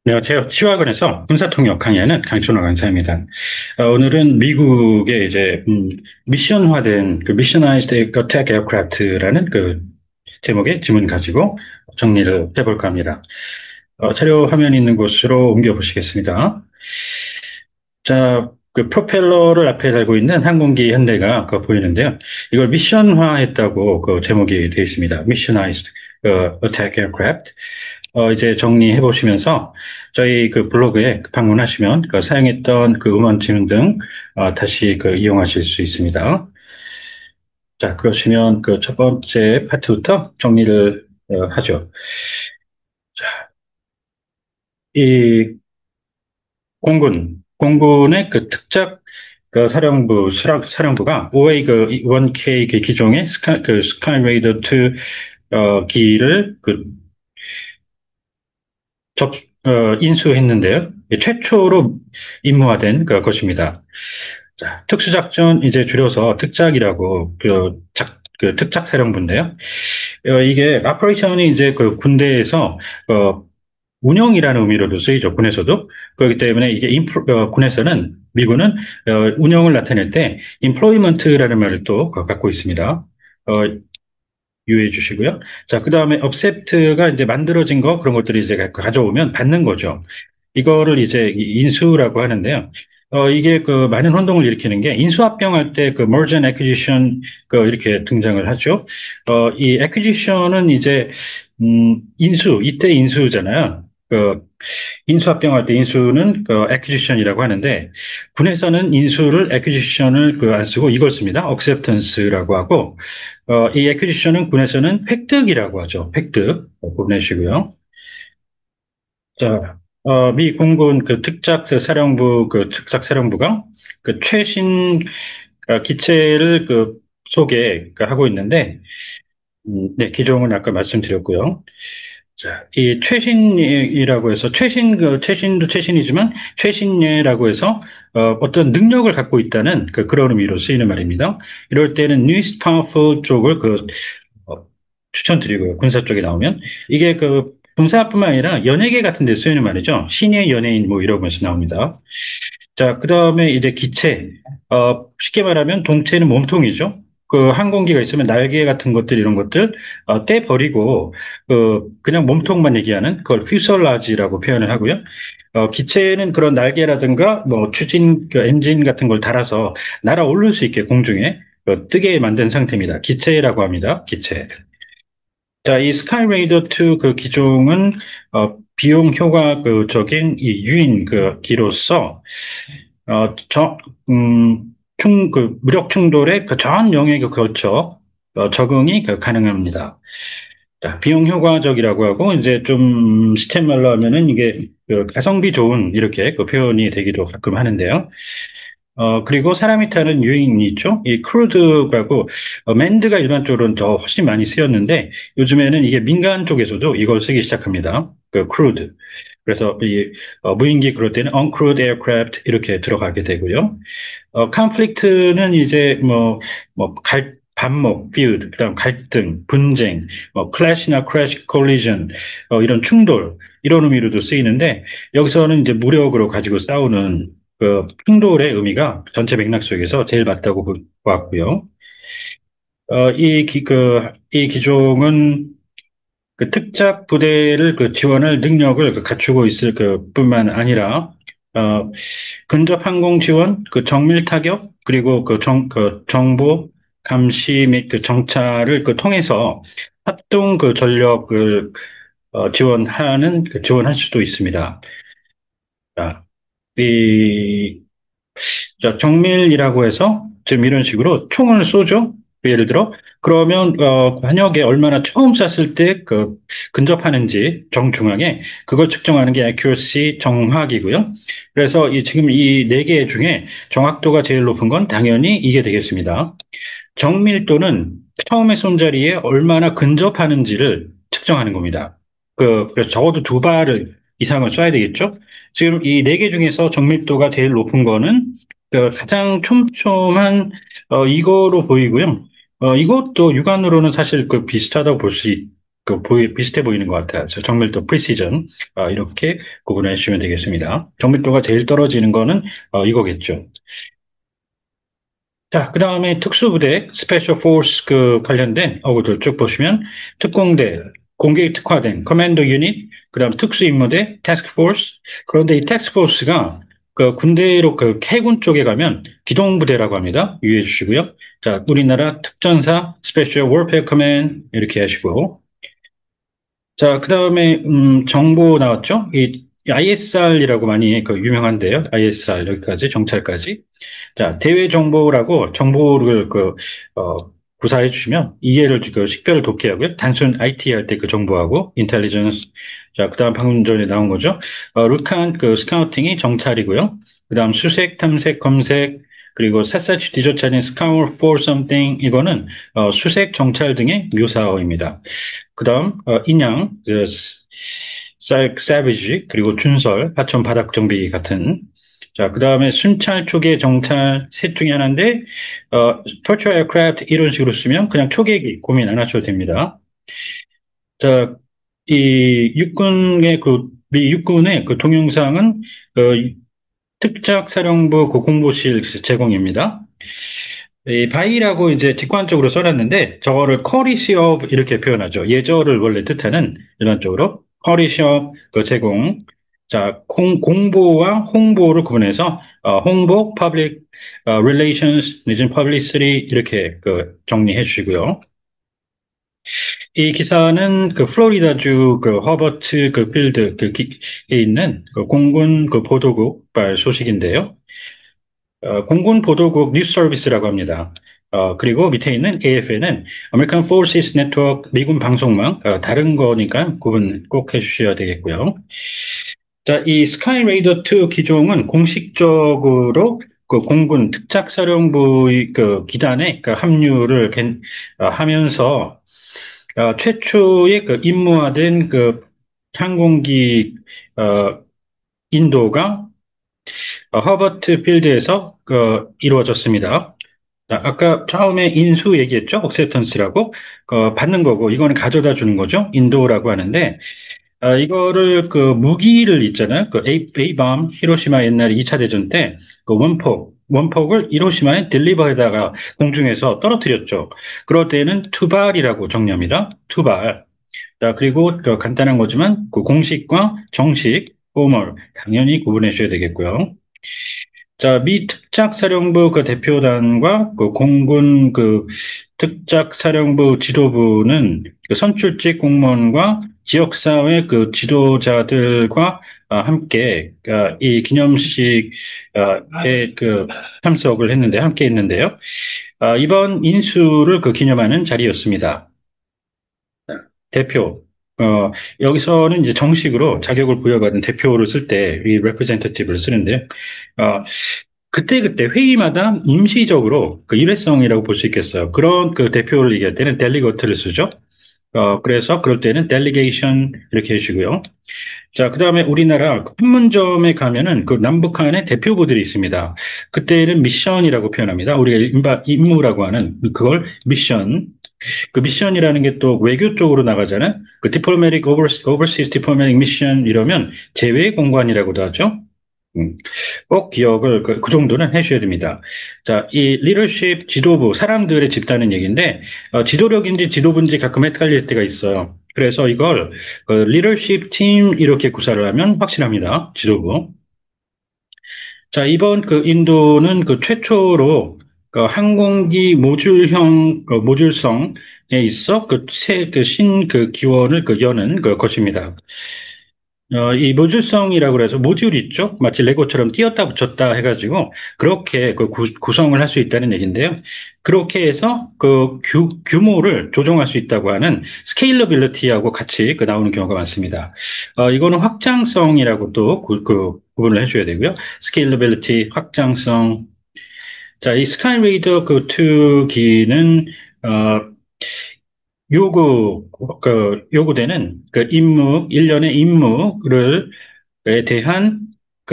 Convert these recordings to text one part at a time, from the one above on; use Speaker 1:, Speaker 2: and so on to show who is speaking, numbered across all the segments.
Speaker 1: 안녕하세요. 치와건에서 군사통역 강의하는 강춘호 강사입니다. 오늘은 미국의 이제 미션화된 그 Missionized Attack Aircraft라는 그 제목의 질문 가지고 정리를 해볼까 합니다. 자료 화면이 있는 곳으로 옮겨 보시겠습니다. 자, 그 프로펠러를 앞에 달고 있는 항공기 한 대가 보이는데요. 이걸 미션화했다고 그 제목이 되어 있습니다. Missionized Attack Aircraft. 이제 정리해 보시면서 저희 그 블로그에 방문하시면 사용했던 그 음원 지능 등 다시 이용하실 수 있습니다. 자, 그러시면 그 첫 번째 파트부터 정리를 하죠. 자, 이 공군의 그 특작 그 사령부가 OA 그 1K 그 기종의 스카이레이더 2 기를 접, 인수했는데요. 최초로 임무화된 것입니다. 자, 특수작전 이제 줄여서 특작이라고 그 특작사령부인데요. 이게 오퍼레이션이 이제 그 군대에서 운영이라는 의미로도 쓰이죠. 군에서도. 그렇기 때문에 이게 군에서는 미군은 운영을 나타낼 때 employment라는 말을 또 갖고 있습니다. 어, 유의해 주시고요. 자, 그 다음에 업셉트가 이제 만들어진 거 그런 것들이 이제 가져오면 받는 거죠. 이거를 이제 인수라고 하는데요. 이게 그 많은 혼동을 일으키는 게 인수합병할 때 그 merge and acquisition 이렇게 등장을 하죠. 이 acquisition은 이제 이때 인수잖아요. 인수합병할 때 인수는 acquisition이라고 하는데 군에서는 인수를 acquisition을 안 쓰고 이걸 씁니다. acceptance라고 하고 이 acquisition은 군에서는 획득이라고 하죠. 획득 보내시고요. 자, 미 공군 특작사령부가 최신 기체를 소개하고 있는데, 네, 기종은 아까 말씀드렸고요. 자, 이 최신이라고 해서 최신도 최신이지만 최신이라고 해서 어떤 능력을 갖고 있다는 그런 의미로 쓰이는 말입니다. 이럴 때는 newest powerful 쪽을 어, 추천드리고요. 군사 쪽에 나오면 이게 군사뿐만 아니라 연예계 같은 데 쓰이는 말이죠. 신예 연예인 뭐 이러면서 나옵니다. 자, 그 다음에 이제 기체. 쉽게 말하면 동체는 몸통이죠. 항공기가 있으면 날개 같은 것들, 이런 것들, 떼버리고, 그냥 몸통만 얘기하는 그걸 퓨설라지라고 표현을 하고요. 기체는 그런 날개라든가, 뭐, 엔진 같은 걸 달아서 날아 오를 수 있게 공중에 뜨게 만든 상태입니다. 기체라고 합니다. 기체. 자, 이 스카이레이더 2 기종은, 비용 효과적인 이 유인 기로서 저, 무력 충돌의 전 영역에 걸쳐 적응이 가능합니다. 자, 비용 효과적이라고 하고, 이제 좀 시스템 말로 하면은 이게 가성비 좋은 이렇게 표현이 되기도 가끔 하는데요. 그리고 사람이 타는 유인이 있죠. 이 크루드하고 맨드가 일반적으로는 더 훨씬 많이 쓰였는데 요즘에는 이게 민간 쪽에서도 이걸 쓰기 시작합니다. 크루드. 그래서 무인기 그럴 때는 uncrewed aircraft 이렇게 들어가게 되고요. conflict는 이제 반목, feud, 그다음 갈등, 분쟁, clash나 crash, collision, 이런 충돌, 이런 의미로도 쓰이는데, 여기서는 이제 무력으로 가지고 싸우는 충돌의 의미가 전체 맥락 속에서 제일 맞다고 보았고요. 이 기종은 특작 부대를 지원할 능력을 갖추고 있을 뿐만 아니라, 근접 항공 지원, 정밀 타격, 그리고 정보 감시 및 정찰을 통해서 합동 전력을 지원할 수도 있습니다. 자, 이 정밀이라고 해서 지금 이런 식으로 총을 쏘죠. 예를 들어 그러면 관역에 얼마나 처음 쐈을 때 근접하는지 정중앙에 그걸 측정하는 게 accuracy 정확이고요. 그래서 지금 이 네 개 중에 정확도가 제일 높은 건 당연히 이게 되겠습니다. 정밀도는 처음에 쏜 자리에 얼마나 근접하는지를 측정하는 겁니다. 그래서 적어도 두 발을 이상을 쏴야 되겠죠? 지금 이 네 개 중에서 정밀도가 제일 높은 거는 가장 촘촘한 이거로 보이고요. 이것도 육안으로는 사실 비슷하다고 볼 수 비슷해 보이는 것 같아요. 정밀도, 프리시전, 이렇게 구분해 주시면 되겠습니다. 정밀도가 제일 떨어지는 거는 이거겠죠. 자, 그 다음에 특수부대, 스페셜 포스 관련된 어구들 쭉 보시면 특공대, 공격에 특화된 커맨더 유닛, 그 다음 특수임무대, 태스크 포스. 그런데 이 태스크 포스가 군대로 해군 쪽에 가면 기동부대라고 합니다. 유의해 주시고요. 자, 우리나라 특전사, 스페셜 워페어 커맨 이렇게 하시고. 자, 그 다음에, 정보 나왔죠? 이 ISR이라고 많이 유명한데요. ISR, 여기까지, 정찰까지. 자, 대외 정보라고 정보를 구사해 주시면 이해를, 식별을 돕게 하고요. 단순 IT 할 때 그 정보하고, 인텔리전스. 자, 그 다음 방금 전에 나온 거죠. 루칸, 스카우팅이 정찰이고요. 그 다음 수색, 탐색, 검색, 그리고 샅샅이 뒤져찾은 scour for something, 이거는 수색, 정찰 등의 묘사어입니다. 그 다음, 인양, savage, 그리고 준설, 하천 바닥 정비 같은. 자, 그 다음에 순찰, 초계, 정찰, 셋 중에 하나인데, torture aircraft 이런 식으로 쓰면 그냥 초계기 고민 안 하셔도 됩니다. 자, 이 육군의 미 육군의 동영상은, 특작사령부 공보실 제공입니다. 이 바이라고 이제 직관적으로 써놨는데 저거를 courtesy of 이렇게 표현하죠. 예절을 원래 뜻하는 일반적으로 courtesy of 제공. 자, 공보와 홍보를 구분해서 홍보, public relations 내지는 publicity 이렇게 정리해 주시고요. 이 기사는 플로리다주 허버트 필드 에 있는 공군 보도국 발 소식인데요. 공군 보도국 뉴스 서비스라고 합니다. 그리고 밑에 있는 AFN은 American Forces Network 미군 방송망, 다른 거니까 구분 꼭 해주셔야 되겠고요. 자, 이 스카이 레이더 2 기종은 공식적으로 공군 특작사령부의 기단에 합류를 하면서 최초의 임무화된 항공기 인도가 허버트 필드에서 이루어졌습니다. 아까 처음에 인수 얘기했죠? 억셉턴스라고. 받는 거고, 이거는 가져다 주는 거죠? 인도라고 하는데, 이거를 무기를 있잖아요. 에이밤, 히로시마 옛날 2차 대전 때, 원폭을 히로시마에 딜리버에다가 공중에서 떨어뜨렸죠. 그럴 때는 투발이라고 정의합니다. 투발. 자, 그리고 간단한 거지만, 공식과 정식, 포멀, 당연히 구분해 주셔야 되겠고요. 자, 미 특작사령부 대표단과 공군 특작사령부 지도부는 선출직 공무원과 지역사회 지도자들과 함께 이 기념식에 참석을 했는데, 함께 했는데요. 이번 인수를 기념하는 자리였습니다. 대표. 여기서는 이제 정식으로 자격을 부여받은 대표를 쓸 때 이 representative를 쓰는데요. 어, 그때그때 회의마다 임시적으로 일회성이라고 볼 수 있겠어요. 그런 대표를 얘기할 때는 delegate를 쓰죠. 그래서 그럴 때는 delegation 이렇게 해주시고요. 자, 그 다음에 우리나라 판문점에 가면은 남북한의 대표부들이 있습니다. 그때는 미션이라고 표현합니다. 우리가 임무라고 하는 그걸 미션. 미션이라는 게 또 외교 쪽으로 나가잖아요. diplomatic overseas diplomatic mission 이러면 재외 공관이라고도 하죠. 꼭 기억을 그 정도는 해주셔야 됩니다. 자, 이 리더십 지도부 사람들의 집단은 얘기인데 지도력인지 지도부인지 가끔 헷갈릴 때가 있어요. 그래서 이걸 리더십 팀 이렇게 구사를 하면 확실합니다. 지도부. 자, 이번 인도는 최초로 항공기 모듈형 모듈성에 있어 기원을 여는 것입니다. 이 모듈성이라고 해서 모듈 있죠? 마치 레고처럼 띄었다 붙였다 해가지고 그렇게 구성을 할 수 있다는 얘기인데요. 그렇게 해서 규모를 조정할 수 있다고 하는 스케일러빌리티하고 같이 나오는 경우가 많습니다. 이거는 확장성이라고 또 구분을 해줘야 되고요. 스케일러빌리티, 확장성. 자, 이 스카이레이더 2기는 요구되는 일련의 임무에 대한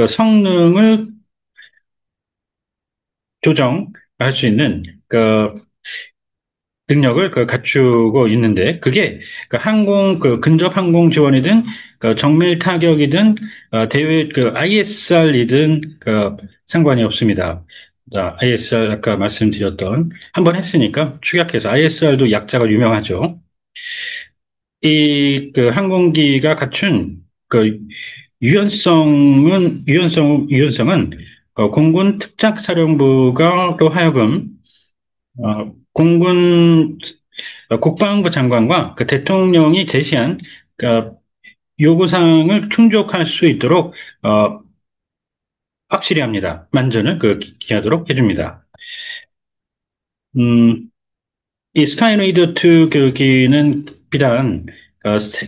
Speaker 1: 성능을 조정할 수 있는 능력을 갖추고 있는데 그게 근접 항공 지원이든 정밀 타격이든 대외 ISR이든 상관이 없습니다. 자, ISR 아까 말씀드렸던 한 번 했으니까 축약해서 ISR도 약자가 유명하죠. 이 항공기가 갖춘 그 유연성은 공군 특작사령부가로 하여금 공군 국방부 장관과 대통령이 제시한 그 요구사항을 충족할 수 있도록 어, 확실히 합니다. 만전을 기하도록 해줍니다. 음, 이 스카이레이더 2 기는 비단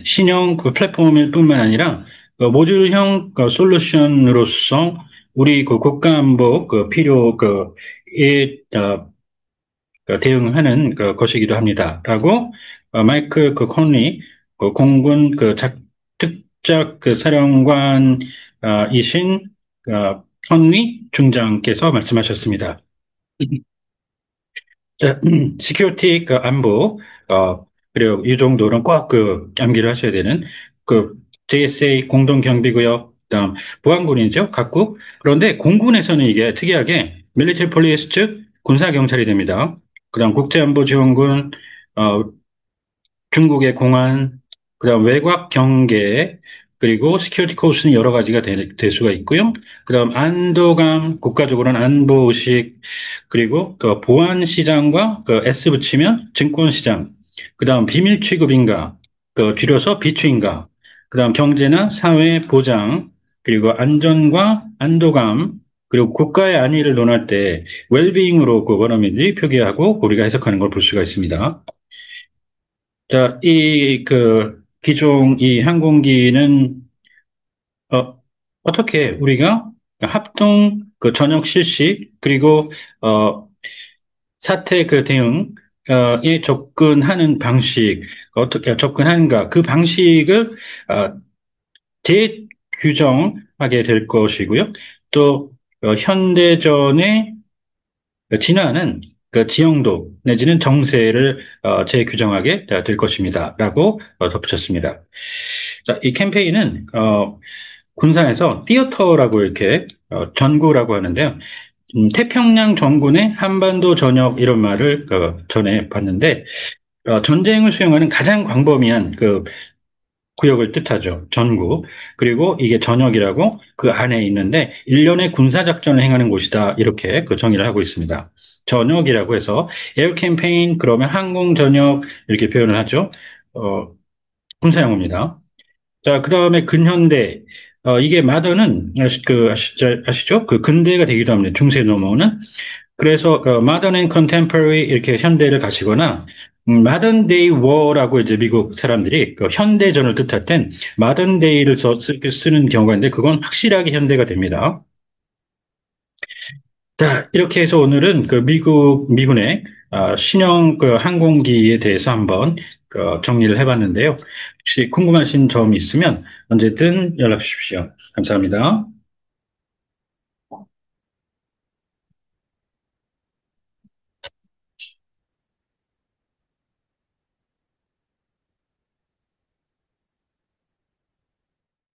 Speaker 1: 신형 플랫폼일 뿐만 아니라 모듈형 솔루션으로서 우리 국가안보 필요 에 대응하는 것이기도 합니다. 라고 마이클 콘리 공군 특작 사령관이신 콘리 중장께서 말씀하셨습니다. 자, 시큐리티 안보 그리고 이 정도는 꼭 암기를 하셔야 되는 그 JSA 공동경비구역 그다음 보안군이죠 각국. 그런데 공군에서는 이게 특이하게 밀리터리 폴리스 즉 군사경찰이 됩니다. 그다음 국제안보지원군 어, 중국의 공안, 그다음 외곽 경계, 그리고 시큐리티 코스는 여러 가지가 될 수가 있고요. 그다음 안도감, 국가적으로는 안보의식, 그리고 보안 시장과 S 붙이면 증권 시장, 그다음 비밀 취급인가, 줄여서 비추인가, 그다음 경제나 사회 보장, 그리고 안전과 안도감, 그리고 국가의 안위를 논할 때 웰비잉으로 원어민들이 표기하고 우리가 해석하는 걸 볼 수가 있습니다. 자, 기종 이 항공기는 어떻게 우리가 합동 전역 실시 그리고 사태 대응에 접근하는 방식 어떻게 접근하는가 그 방식을 재규정하게 될 것이고요. 또 현대전의 진화는 지형도 내지는 정세를 재규정하게 될 것입니다. 라고 덧붙였습니다. 자, 이 캠페인은 군산에서 티어터라고 이렇게 전구라고 하는데요. 태평양 전군의 한반도 전역 이런 말을 전에 봤는데 전쟁을 수행하는 가장 광범위한 구역을 뜻하죠. 전구. 그리고 이게 전역이라고 그 안에 있는데 일련의 군사작전을 행하는 곳이다. 이렇게 정의를 하고 있습니다. 전역이라고 해서 에어 캠페인 그러면 항공 전역 이렇게 표현을 하죠. 어, 군사용어입니다. 자, 그 다음에 근현대. 이게 마더는 아시죠? 근대가 되기도 합니다. 중세 넘어오는. 그래서 modern and contemporary 이렇게 현대를 가시거나 modern day war라고 이제 미국 사람들이 현대전을 뜻할 땐 modern day를 쓰는 경우가 있는데 그건 확실하게 현대가 됩니다. 자, 이렇게 해서 오늘은 미군의 신형 항공기에 대해서 한번 정리를 해봤는데요. 혹시 궁금하신 점 있으면 언제든 연락 주십시오. 감사합니다.